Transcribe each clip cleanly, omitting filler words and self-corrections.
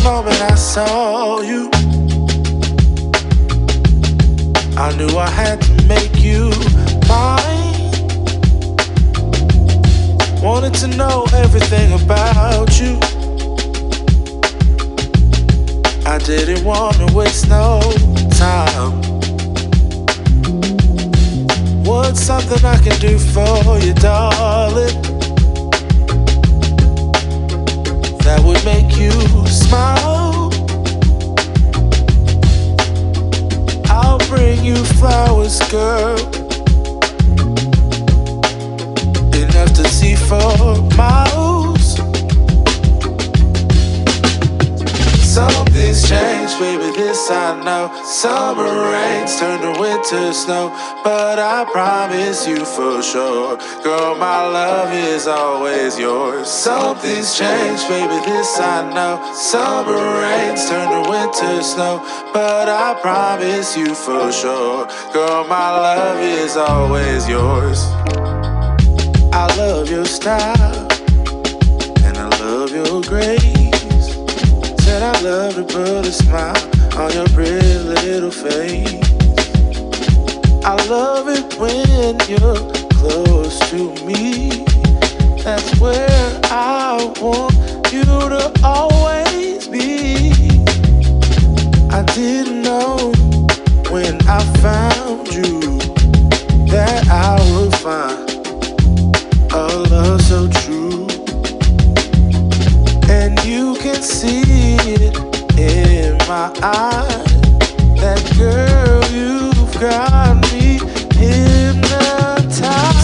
first moment I saw you, I knew I had to make you mine. Wanted to know everything about you. I didn't want to waste no time. What's something I can do for you, darling, that would make you smile? I'll bring you flowers, girl, enough to see for miles. Something's changed, baby, this I know. Summer rains turn to winter snow, but I promise you for sure, girl, my love is always yours. Something's changed, baby, this I know. Summer rains turn to winter snow, but I promise you for sure, girl, my love is always yours. I love your style, and I love your grace. Said I love to put a smile on your pretty little face. I love it when you're close to me. That's where I want you to always be. I didn't know when I found you that I would find a love so true. And you can see it in my eyes, that girl, you've got me hypnotized.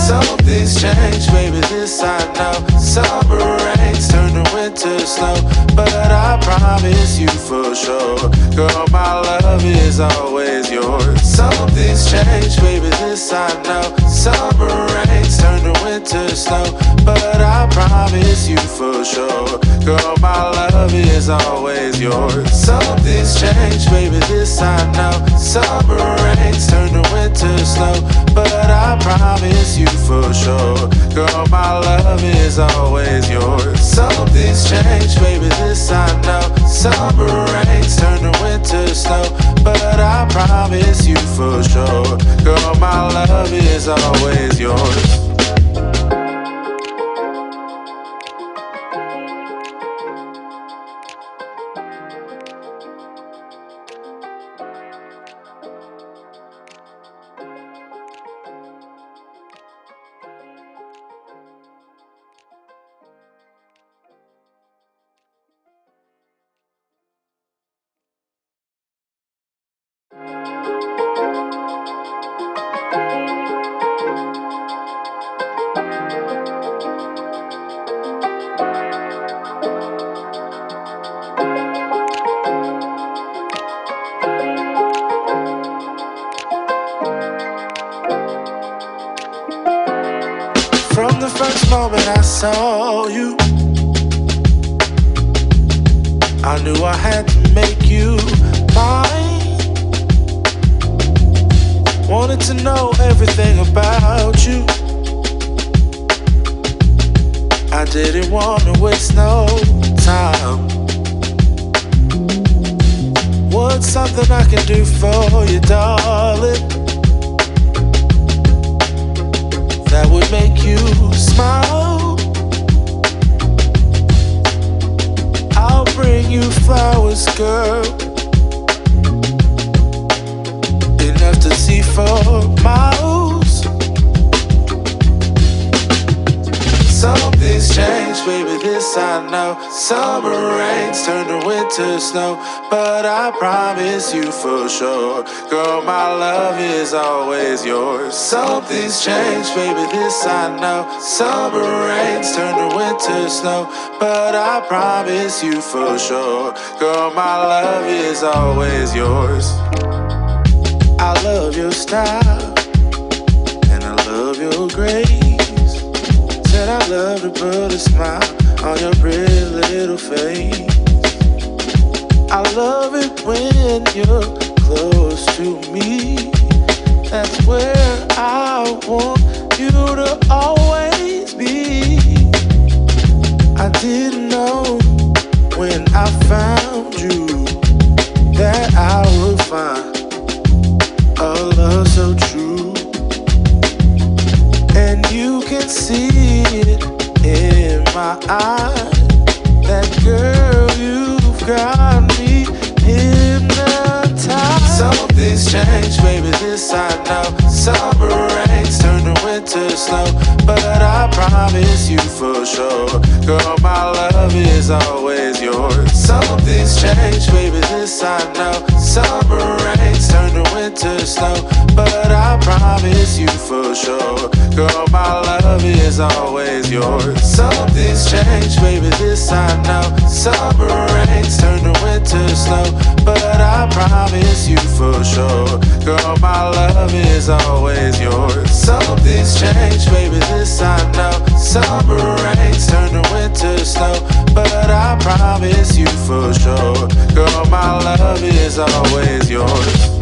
Something's changed, baby, this I know. Summer rains turn to winter snow, but I promise you for sure, girl, my love is always yours. Something's changed, baby, this I know. Summer rains turn to winter snow, but I promise you for sure, girl, my love is always yours. Something's changed, baby, this I know. Summer rains turn to winter snow, but I promise you for sure, girl, my love is always yours. Something's changed, baby, this I know. Summer rains turn to winter snow, but I promise you for sure, girl, my love is always yours. From the first moment I saw you, I knew I had to make you mine. Wanted to know everything about you. I didn't want to waste no time. What's something I can do for you, darling, that would make you smile? I'll bring you flowers, girl, enough to see for miles. Something's changed, baby, this I know. Summer rains turn to winter snow, but I promise you for sure, girl, my love is always yours. Something's changed, baby, this I know. Summer rains turn to winter snow, but I promise you for sure, girl, my love is always yours. I love your style, and I love your grace. Said I love to put a smile on your pretty little face. I love it when you're close to me. That's where I want you to always be. I didn't know when I found you that I would find a love so true. And you can see it in my eyes. That girl, you've got me hypnotized. Something's changed, baby, this I know. Summer rains turn to winter snow, but I promise you for sure, girl, my love is always yours. Something's changed, baby, this I know. Summer rains turn to winter snow, but I promise you for sure, girl, my love is always yours. Something's changed, baby, this I know. Summer rains turn to winter snow, but I promise you for sure, girl, my love is always yours. Something's changed, baby, this I know. Summer rains turn to winter snow, but I promise you for sure, girl, my love is always yours.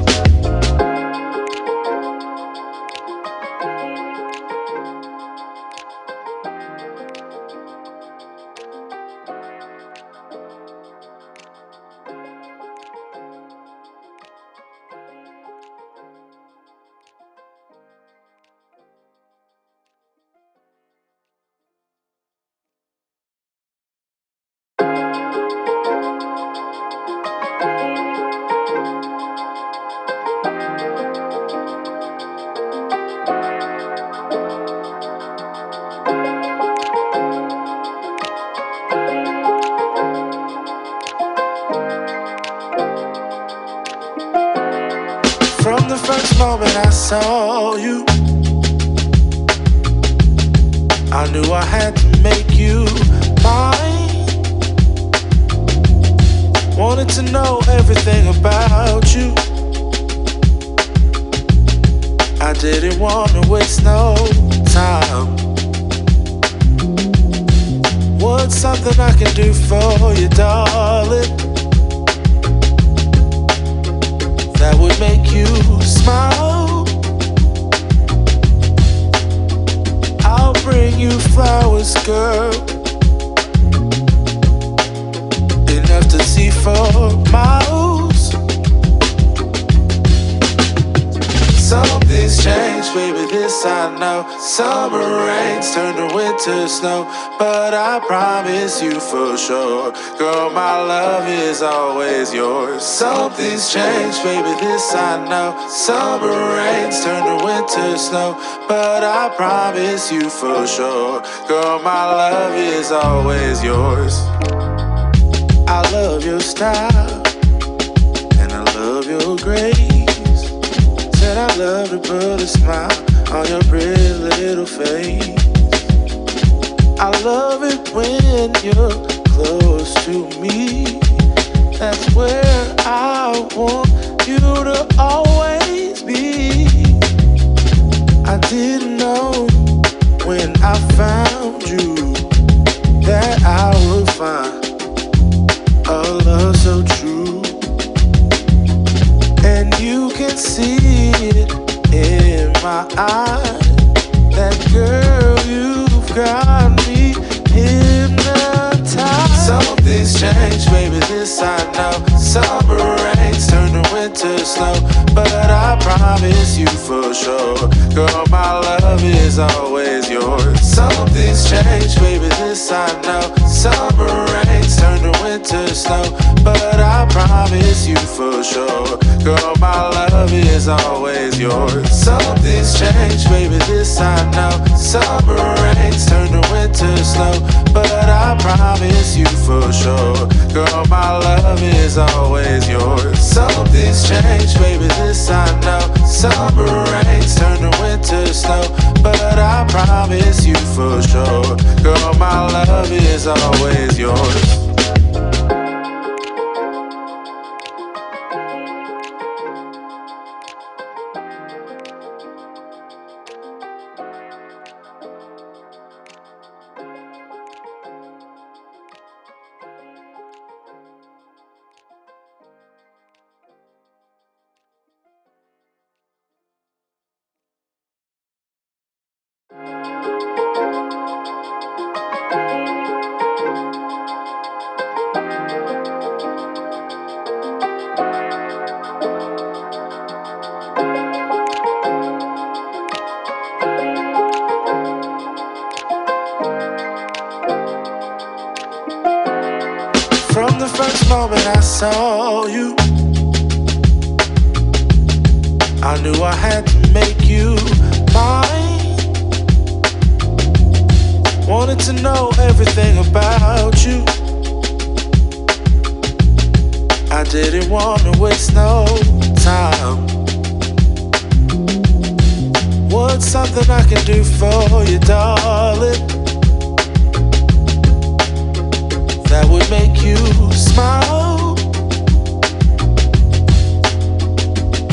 From the first moment I saw you, I knew I had to make you mine. Wanted to know everything about you. I didn't want to waste no time. What's something I can do for you, darling, that would make you smile? I'll bring you flowers, girl, enough to see for miles. Something's changed, baby, this I know. Summer rains turn to winter snow, but I promise you for sure, girl, my love is always yours. Something's changed, baby, this I know. Summer rains turn to winter snow, but I promise you for sure, girl, my love is always yours. I love your style, and I love your grace. Said I love to put a smile on your pretty little face. I love it when you're close to me. That's where I want you to always be. I didn't know when I found you that I would find a love so true. And you can see it in my eyes. That girl, you've got me hypnotized. Something's changed, baby, this I know. Summer rains turn to winter snow, but I promise you for sure, girl, my love is always yours. Something's changed, baby, this I know. Summer rains turn to winter snow, but I promise you for sure, girl, my love is always yours. Something's changed, baby, this I know. Summer rains turn to winter snow, but I promise you for sure, girl, my love is always yours. Something's changed, baby, this I know. Summer rains turn to winter snow, but I promise you for sure, girl, my love is always yours. moment I saw you, I knew I had to make you mine. Wanted to know everything about you. I didn't want to waste no time. What's something I can do for you, darling, that would make you smile?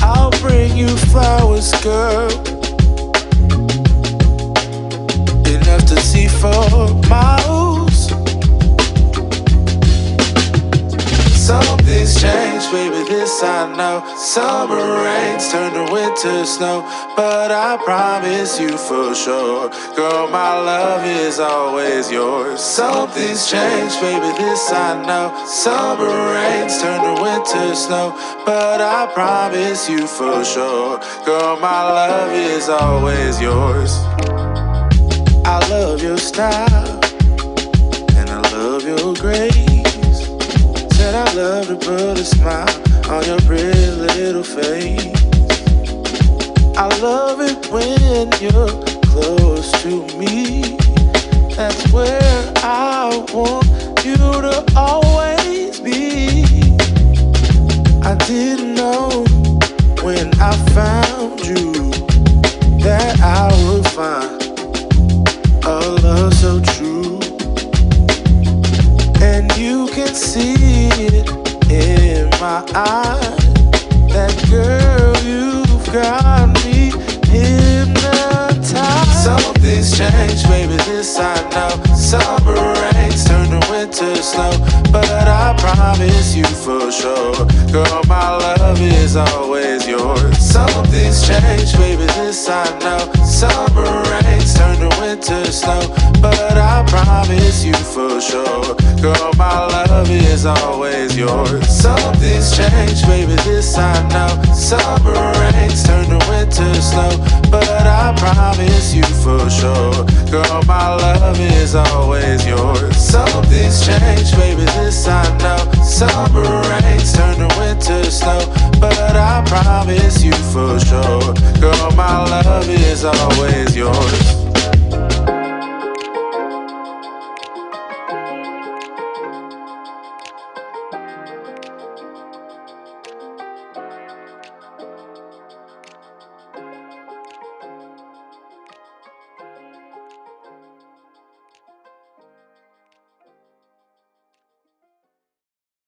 I'll bring you flowers, girl, enough to see for miles. Something's changed, baby, this I know. Summer rains turn to winter snow, but I promise you for sure, girl, my love is always yours. Something's changed, baby, this I know. Summer rains turn to winter snow, but I promise you for sure, girl, my love is always yours. I love your style, and I love your grace. Said I love to put a smile on your pretty little face. I love it when you're close to me. That's where I want you to always be. I didn't know when I found you that I would find a love so true. And you can see it in my eyes, that girl, you've got me hypnotized. Something's changed, baby, this I know. Summer rains turn to winter snow, but I promise you for sure, girl, my love is always yours. Something's changed, baby, this I know. Summer rains turn to winter snow, but I promise you for sure, girl, my love is always yours. Something's changed, baby, this I know. Summer rains turn to winter snow, but I promise you for sure, girl, my love is always yours. Something's changed, baby, this I know. Summer rains turn to winter snow, but I promise you for sure, girl, my love is always yours.